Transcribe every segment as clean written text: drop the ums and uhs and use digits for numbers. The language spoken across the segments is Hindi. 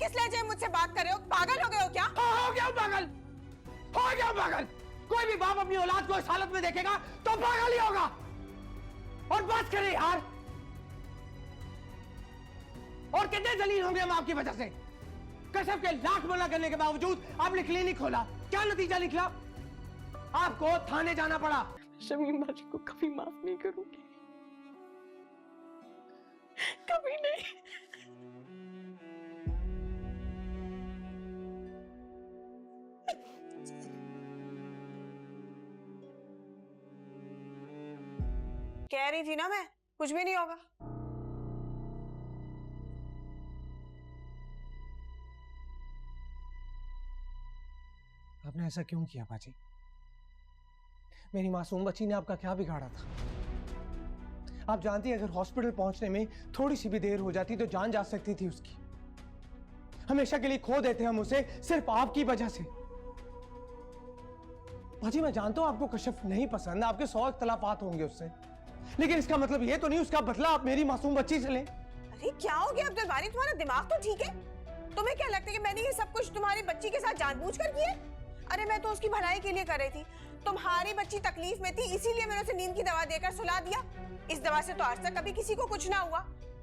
किस लहजे में मुझसे बात कर रहे हो? पागल हो गए हो क्या? हो गया पागल, हो गया पागल। कोई भी बाप अपनी औलाद को इस हालत में देखेगा तो पागल ही होगा। और बस करें यार, और कितने जलील होंगे हम आपकी वजह से। कश्यप के लाख मना करने के बावजूद आपने क्लिनिक खोला, क्या नतीजा निकला? आपको थाने जाना पड़ा। शमीम बाजी को कभी माफ नहीं करूंगी, कभी नहीं। कह रही थी ना मैं, कुछ भी नहीं होगा। आपने ऐसा क्यों किया बाजी? मेरी मासूम बच्ची ने आपका क्या बिगाड़ा था? आप जानती हैं अगर हॉस्पिटल पहुंचने में थोड़ी सी भी देर हो जाती तो जान जा सकती थी उसकी। हमेशा के लिए खो देते हम उसे सिर्फ आपकी वजह से। बाजी मैं जानता हूं आपको कश्यप नहीं पसंद, आपके 100 इख्तलाफात होंगे उससे, लेकिन इसका मतलब ये तो नहीं उसका बदला आप मेरी मासूम बच्ची से लें। अरे क्या हो गया अब्दुल बारी, तुम्हारा दिमाग तो ठीक है? तुम्हें क्या लगता है कि मैंने ये सब कुछ तुम्हारी बच्ची के साथ जानबूझकर किया? अरे मैं तो उसकी भलाई के लिए कर रही थी। तुम्हारी बच्ची तकलीफ में थी, इसीलिए मैंने उसे नींद की दवा देकर सुला दिया। इस दवा से तो आज तक कभी किसी को कुछ ना हुआ।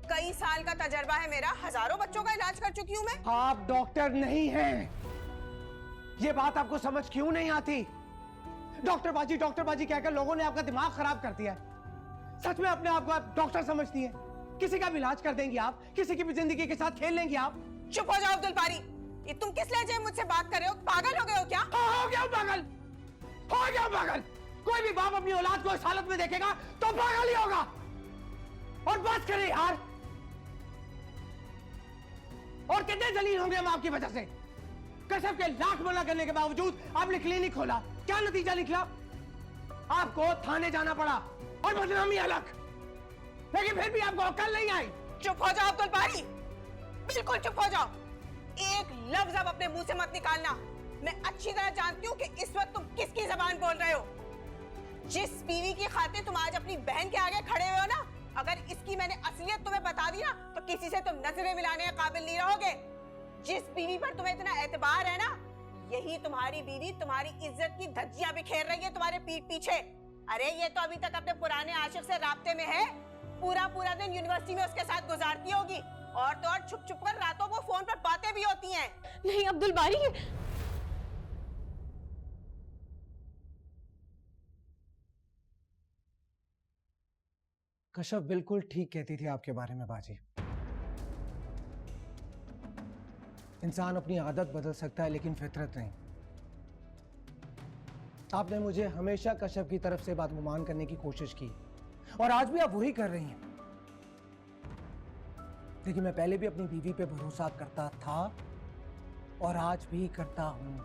कई साल का तजर्बा है मेरा, हजारों बच्चों का इलाज कर चुकी हूँ मैं। आप डॉक्टर नहीं हैं, ये बात आपको समझ क्यों नहीं आती? डॉक्टर बाजी कहकर लोगों ने आपका दिमाग खराब कर दिया है। सच में अपने आप को आप डॉक्टर समझती हैं? किसी का भी इलाज कर देंगी आप, किसी की भी जिंदगी के साथ खेल लेंगी आप। चुप हो जाओ अब्दुल बारी, ये तुम किस लहजे में मुझसे बात कर रहे हो? पागल हो गए हो क्या? हो गया पागल, हो गया पागल। कोई भी बाप अपनी औलाद को इस हालत में देखेगा तो पागल ही होगा। और बस करें यार, और कितने जलील होंगे हम आपकी वजह से। कश्यप के लाख मना करने के बावजूद आपने क्लिनिक खोला, क्या नतीजा निकला? आपको थाने जाना पड़ा और बदनामी अलग, लेकिन फिर भी आपको अक्ल नहीं आई। चुप हो जाओ अब्दुल बारी, बिल्कुल चुप हो जाओ। एक लफ्ज अब अपने मुंह से मत निकालना। मैं अच्छी तरह जानती हूँ कि इस वक्त तुम किसकी जबान बोल रहे हो। जिस बीवी की खातिर तुम आज अपनी बहन के आगे खड़े हुए हो ना, अगर इसकी मैंने असलियत तुम्हें बता दी ना तो किसी से तुम नजरें मिलाने के काबिल नहीं रहोगे। जिस बीवी पर तुम्हें इतना एतबार है ना, यही तुम्हारी बीवी तुम्हारी इज्जत की धज्जियां बिखेर रही है तुम्हारे पीठ पीछे। अरे ये तो अभी तक अपने पुराने आशिक से राब्ते में है, पूरा पूरा दिन यूनिवर्सिटी में उसके साथ गुजारती होगी, और तो और छुप छुप कर रातों को फोन पर बातें भी होती हैं। नहीं अब्दुल बारी, कश्यप बिल्कुल ठीक कहती थी आपके बारे में बाजी। इंसान अपनी आदत बदल सकता है लेकिन फितरत नहीं। आपने मुझे हमेशा कश्यप की तरफ से बदगुमान करने की कोशिश की और आज भी आप वही कर रही हैं। लेकिन मैं पहले भी अपनी बीवी पे भरोसा करता था और आज भी करता हूं।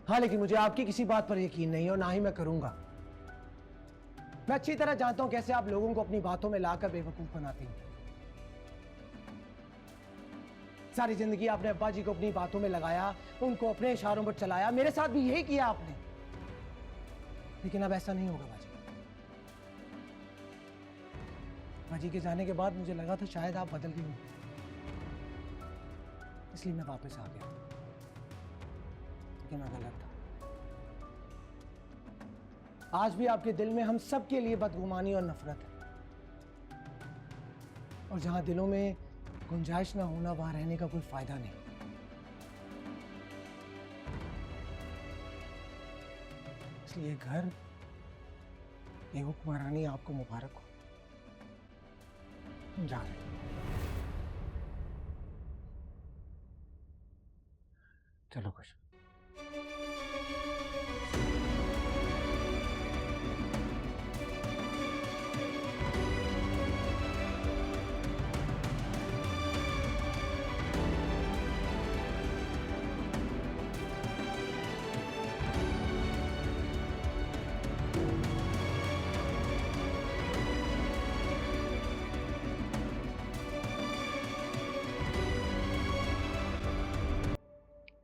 हाँ, लेकिन मुझे आपकी किसी बात पर यकीन नहीं और ना ही मैं करूंगा। मैं अच्छी तरह जानता हूं कैसे आप लोगों को अपनी बातों में लाकर बेवकूफ बनाती हैं। सारी जिंदगी आपने अब्बा जी को अपनी बातों में लगाया, उनको अपने इशारों पर चलाया, मेरे साथ भी यही किया आपने। लेकिन अब ऐसा नहीं होगा बाजी। बाजी के जाने के बाद मुझे लगा था शायद आप बदल गई होंगी, इसलिए मैं वापस आ गया, लेकिन मैं गलत था। आज भी आपके दिल में हम सब के लिए बदगुमानी और नफरत है, और जहां दिलों में गुंजाइश ना होना वहां रहने का कोई फायदा नहीं। इसलिए घर, ये हुक्मरानी आपको मुबारक हो। हम जा रहे हैं। चलो कुछ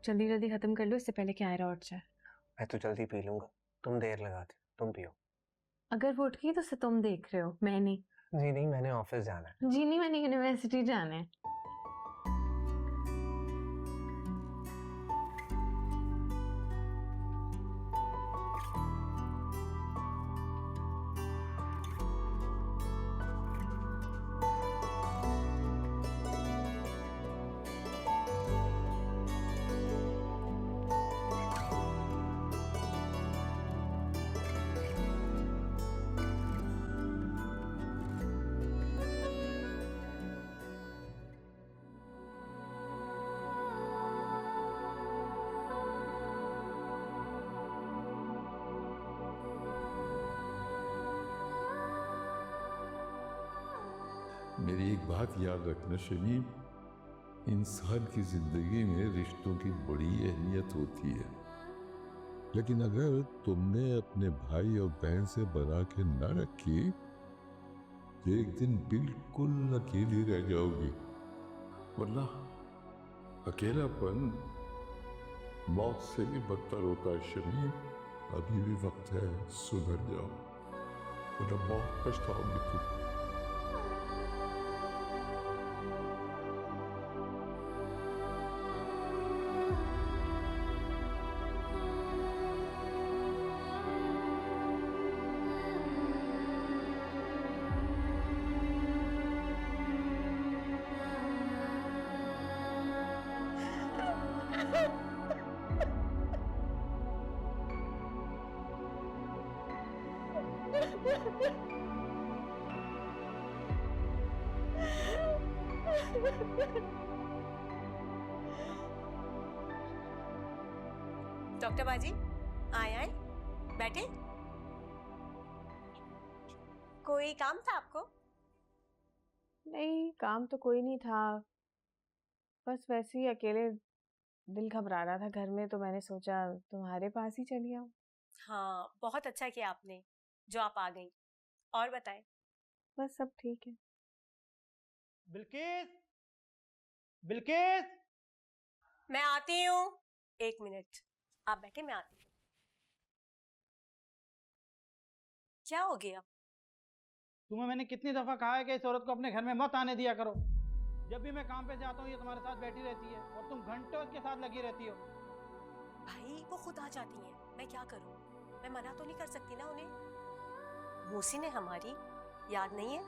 जल्दी जल्दी खत्म कर लो इससे पहले कि आयरा उठ जाए। मैं तो जल्दी पी लूंगा, तुम देर लगाते, तुम पियो। अगर वो उठ गई तो उसे तुम देख रहे हो, मैं नहीं। जी नहीं, मैंने ऑफिस जाना है। जी नहीं, मैंने यूनिवर्सिटी जाना है। मेरी एक बात याद रखना शमीम, इंसान की जिंदगी में रिश्तों की बड़ी अहमियत होती है, लेकिन अगर तुमने अपने भाई और बहन से बना के न रखी तो एक दिन बिल्कुल अकेली रह जाओगी। वरना अकेलापन मौत से भी बदतर होता है शमीम। अभी भी वक्त है, सुधर जाओ, वरना बहुत पछताओगी तुम। डॉक्टर बाजी, आए आए, बैठे। कोई काम था आपको? नहीं, काम तो कोई नहीं था, बस वैसे ही अकेले दिल घबरा रहा था घर में, तो मैंने सोचा तुम्हारे पास ही चली आऊं। हाँ, बहुत अच्छा किया आपने जो आप आ गई। और बताएं। बस सब ठीक है। बिल्किस, बिल्किस। मैं आती हूँ, 1 मिनट आप बैठे, मैं आती हूँ। क्या हो गया? तुम्हें मैंने कितनी दफा कहा है कि इस औरत को अपने घर में मत आने दिया करो। जब भी मैं काम पे जाता हूँ ये तुम्हारे साथ बैठी रहती है और तुम घंटों इसके साथ लगी रहती हो। भाई वो खुद आ जाती हैं, मैं क्या करूँ? मैं मना तो नहीं कर सकती ना उन्हें। मौसी ने हमारी, याद नहीं है,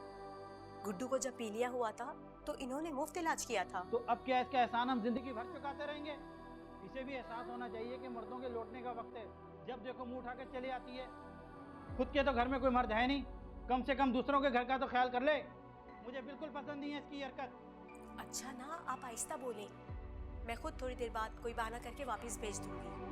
गुड्डू को जब पीलिया हुआ था तो इन्होंने मुफ्त इलाज किया था। तो अब क्या इसका एहसान हम जिंदगी भर चुकाते रहेंगे? इसे भी एहसास होना चाहिए कि मर्दों के लौटने का वक्त है। जब देखो मुंह उठा के चली आती है। खुद के तो घर में कोई मर्द है नहीं, कम से कम दूसरों के घर का तो ख्याल कर ले। मुझे बिल्कुल पसंद नहीं है इसकी हरकत। अच्छा ना, आप आहिस्ता बोलें, मैं खुद थोड़ी देर बाद कोई बहाना करके वापस भेज दूंगी।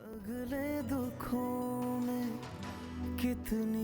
अगले दुखों में कितनी